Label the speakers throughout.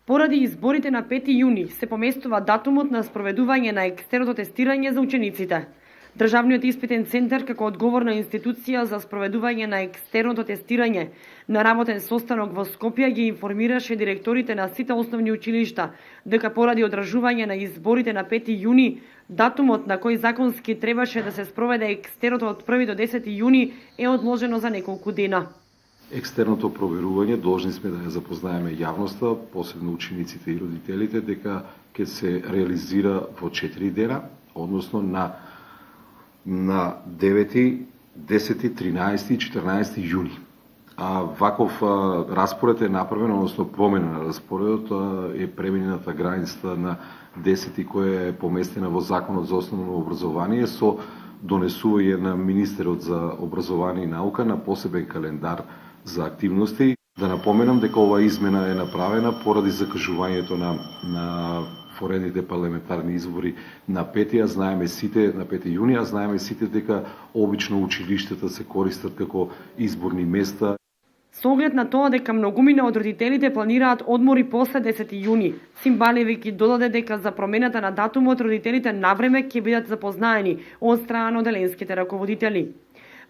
Speaker 1: Поради изборите на 5 јуни се поместува датумот на спроведување на екстерното тестирање за учениците. Државниот испитен центар, како одговорна институција за спроведување на екстерното тестирање на работен состанок во Скопје, ги информираше директорите на сите основни училишта дека поради одржување на изборите на 5 јуни, датумот на кој законски требаше да се спроведе екстерното од 1 до 10 јуни е одложено за неколку дена.
Speaker 2: Екстерното проверување должни сме да ја запознаеме јавноста, посебно учениците и родителите, дека ќе се реализира во 4 дена, односно на 9, 10, 13 и 14 јуни. Ваков распоред е направен, односно промена на распоредот е преминената границата на 10 која е поместена во Законот за основно образование со донесување на министерот за образование и наука на посебен календар за активности. Да напоменам дека оваа измена е направена поради закажувањето на форедните парламентарни избори на 5 јуни, а знаеме сите дека обично училиштата се користат како изборни места.
Speaker 1: Со оглед на тоа дека многумина од родителите планираат одмори после 10 јуни, Симбалеви ги додаде дека за промената на датумот родителите навреме ќе бидат запознаени од страна на оделенските раководители.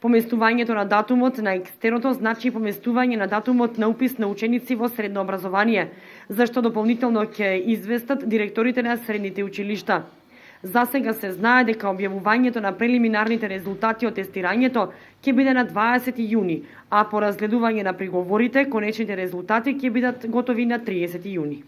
Speaker 1: Поместувањето на датумот на екстерното значи поместување на датумот на упис на ученици во средно образование, зашто дополнително ќе известат директорите на средните училишта. Засега се знае дека објавувањето на прелиминарните резултати од тестирањето ќе биде на 20 јуни, а по разгледување на приговорите, конечните резултати ќе бидат готови на 30 јуни.